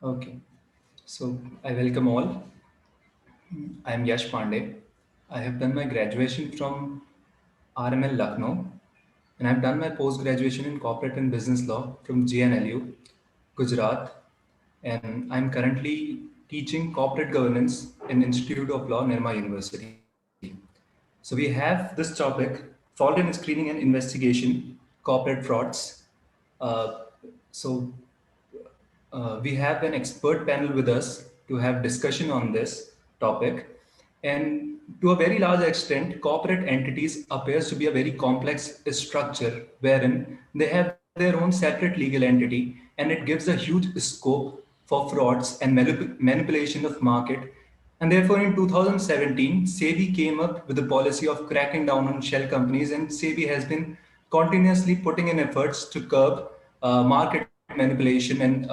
Okay, so I welcome all. I am Yash Pandey. I have done my graduation from RML Lucknow, and I've done my post graduation in corporate and business law from JNLU, Gujarat, and I'm currently teaching corporate governance in Institute of Law, Nirma University. So we have this topic: fault in screening and investigation, corporate frauds. Uh, so we have an expert panel with us to have discussion on this topic. And to a very large extent, corporate entities appears to be a very complex structure wherein they have their own separate legal entity, and it gives a huge scope for frauds and manipulation of market. And therefore, in 2017, SEBI came up with a policy of cracking down on shell companies, and SEBI has been continuously putting in efforts to curb market manipulation and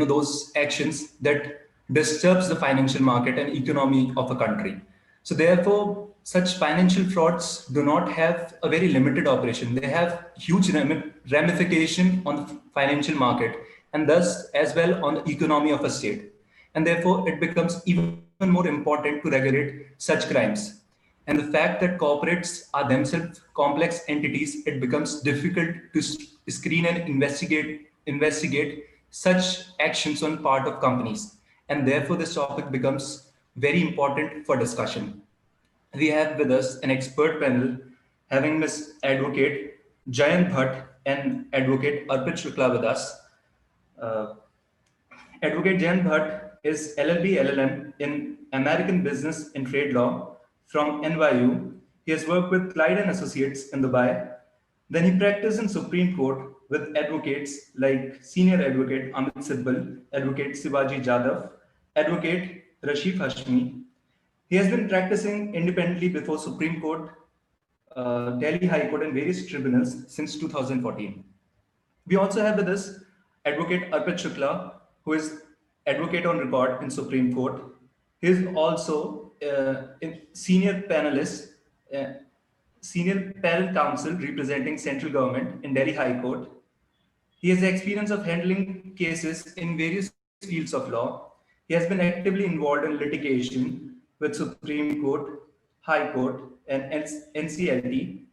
those actions that disturbs the financial market and economy of a country. So therefore, such financial frauds do not have a very limited operation. They have huge ramification on the financial market and thus as well on the economy of a state. And therefore, it becomes even more important to regulate such crimes. And the fact that corporates are themselves complex entities, it becomes difficult to screen and investigate such actions on part of companies. And therefore, this topic becomes very important for discussion. We have with us an expert panel having Ms. Advocate Jayant Bhatt and Advocate Arpit Shukla with us. Uh, Advocate Jayant Bhatt is LLB LLM in American Business and Trade Law from NYU. He has worked with Clyde and Associates in Dubai. Then he practiced in Supreme Court with advocates like Senior Advocate Amit Sidbal, Advocate Sivaji Jadhav, Advocate Rashif Hashmi. He has been practicing independently before Supreme Court, Delhi High Court, and various tribunals since 2014. We also have with us Advocate Arpit Shukla, who is advocate on record in Supreme Court. He is also a uh, senior panel counsel representing central government in Delhi High Court. He has experience of handling cases in various fields of law. He has been actively involved in litigation with Supreme Court, High Court, and NCLT.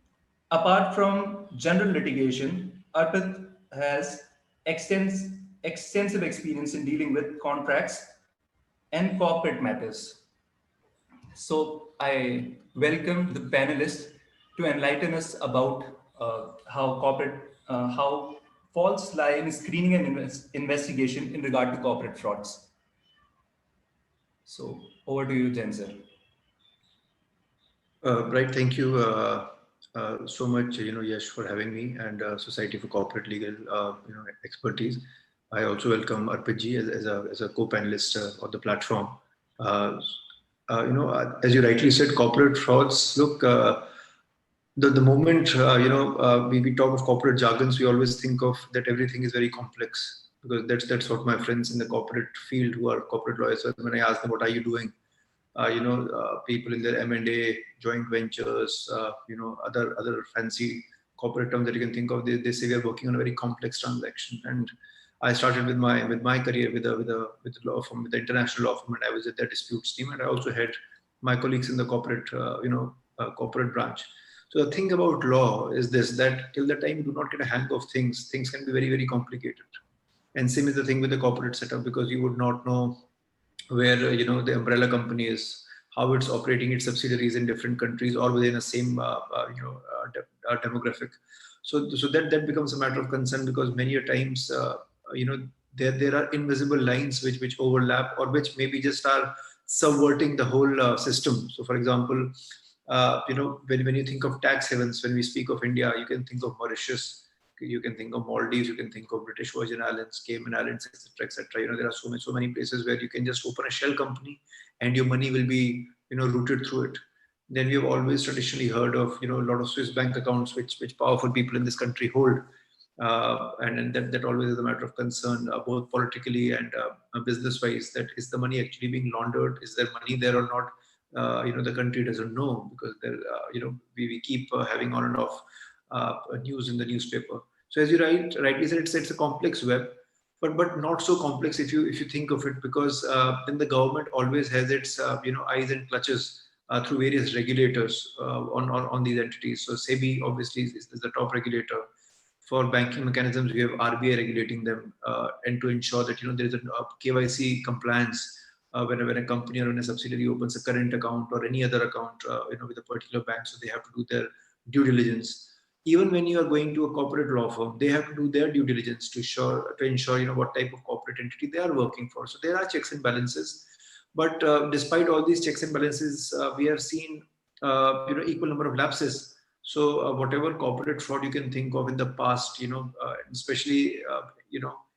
Apart from general litigation, Arpit has extensive experience in dealing with contracts and corporate matters. So I welcome the panelists to enlighten us about how faults lie in screening and investigation in regard to corporate frauds. So over to you, Jenser. Right, thank you so much, Yash, for having me and Society for Corporate Legal, expertise. I also welcome Arpit as a co-panelist on the platform. Uh, as you rightly said, corporate frauds. Look, the moment we talk of corporate jargons, we always think of that everything is very complex because that's what my friends in the corporate field who are corporate lawyers. When I ask them, "What are you doing?" People in their M&A, joint ventures, other fancy corporate terms that you can think of. They say we are working on a very complex transaction. And I started with my career with the law firm, with the international law firm, and I was at their disputes team, and I also had my colleagues in the corporate branch. So the thing about law is this: that till the time you do not get a hang of things can be very, very complicated. And same is the thing with the corporate setup, because you would not know where the umbrella company is, how it's operating its subsidiaries in different countries or within the same demographic. So that becomes a matter of concern, because many a times there are invisible lines which overlap, or which maybe just are subverting the whole system. So for example, when you think of tax havens, when we speak of India, you can think of Mauritius, you can think of Maldives, you can think of British Virgin Islands, Cayman Islands, etc., etc. There are so many places where you can just open a shell company and your money will be, routed through it. Then we have always traditionally heard of, a lot of Swiss bank accounts which powerful people in this country hold, and that always is a matter of concern, both politically and business-wise. That is the money actually being laundered? Is there money there or not? The country doesn't know, because there, we keep having on and off news in the newspaper. So as you rightly said, it's a complex web. but not so complex if you think of it, because then the government always has its eyes and clutches through various regulators on these entities. So SEBI obviously is the top regulator. For banking mechanisms, we have RBI regulating them, and to ensure that there is a KYC compliance when a company or when a subsidiary opens a current account or any other account with a particular bank, so they have to do their due diligence. Even when you are going to a corporate law firm, they have to do their due diligence to ensure what type of corporate entity they are working for. So there are checks and balances, but despite all these checks and balances, we have seen equal number of lapses. So whatever corporate fraud you can think of in the past, especially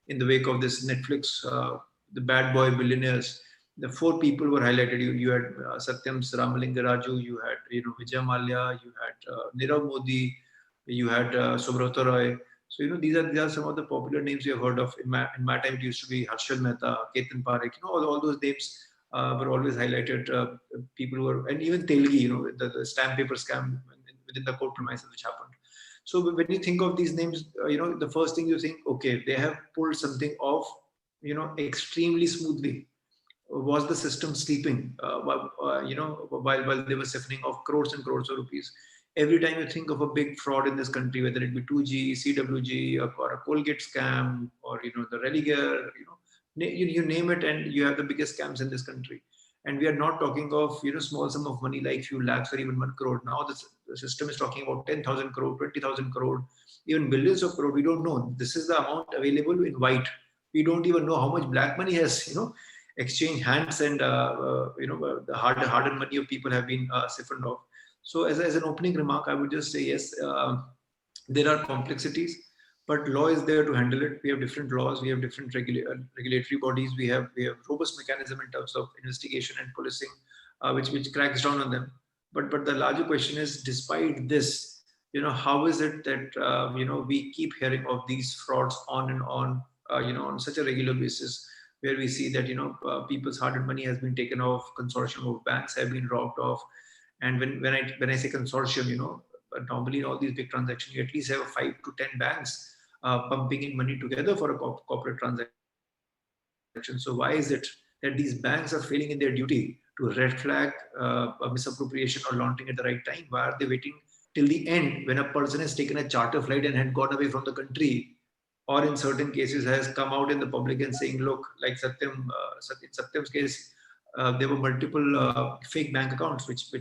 in the wake of this Netflix, the bad boy billionaires, the four people were highlighted. You had Satyam Ramalingaraju, you had Vijay Mallya, you had Nirav Modi, you had Subrata Roy. So these are some of the popular names you have heard of. In my time, it used to be Harshal Mehta, Ketan Parekh. All those names were always highlighted. People were, and even Telgi, the stamp paper scam within the court premises which happened. So when you think of these names, the first thing you think, okay, they have pulled something off, extremely smoothly. Was the system sleeping while they were siphoning off crores and crores of rupees? Every time you think of a big fraud in this country, whether it be 2G, CWG, or a Colgate scam, or the Religare, you name it, and you have the biggest scams in this country. And we are not talking of small sum of money like few lakhs or even 1 crore. Now the system is talking about 10,000 crore, 20,000 crore, even billions of crore. We don't know. This is the amount available in white. We don't even know how much black money has exchange hands, and the hardened money of people have been siphoned off. So as an opening remark, I would just say, yes, there are complexities, but law is there to handle it. We have different laws, we have different regulatory bodies, we have robust mechanism in terms of investigation and policing, which cracks down on them. But the larger question is, despite this, how is it that we keep hearing of these frauds on and on, on such a regular basis, where we see that people's hard-earned money has been taken off, consortium of banks have been robbed off. And when I say consortium, normally in all these big transactions, you at least have 5 to 10 banks pumping in money together for a corporate transaction. So why is it that these banks are failing in their duty to red flag misappropriation or laundering at the right time? Why are they waiting till the end, when a person has taken a charter flight and had gone away from the country, or in certain cases has come out in the public and saying, look, like Satyam's case, there were multiple fake bank accounts which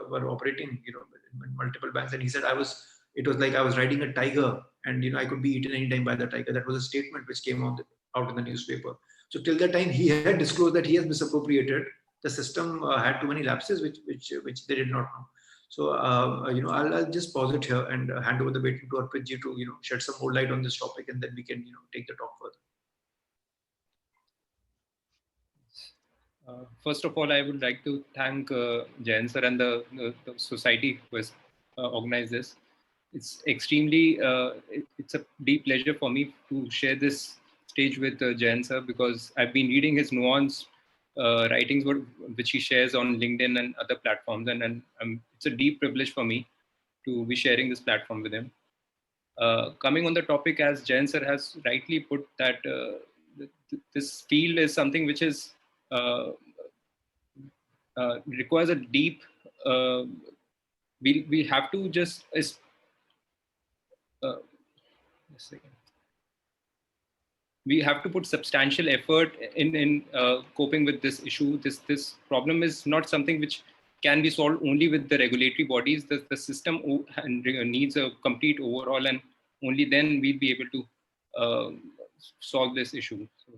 were operating, in multiple banks, and he said it was like I was riding a tiger, and I could be eaten anytime by the tiger. That was a statement which came out in the newspaper. So till the time he had disclosed that he has misappropriated, the system had too many lapses which they did not know. So I'll just pause it here and hand over the baton to Arpitji to shed some more light on this topic, and then we can take the talk further. First of all, I would like to thank Jayan sir and the society who has organized this. It's extremely, it's a deep pleasure for me to share this stage with Jayan sir, because I've been reading his nuanced writings which he shares on LinkedIn and other platforms, and it's a deep privilege for me to be sharing this platform with him. Coming on the topic, as Jayan sir has rightly put, that this field is something which is requires a deep, we have to just we have to put substantial effort in coping with this issue. This problem is not something which can be solved only with the regulatory bodies. The system needs a complete overhaul, and only then we'll be able to solve this issue. So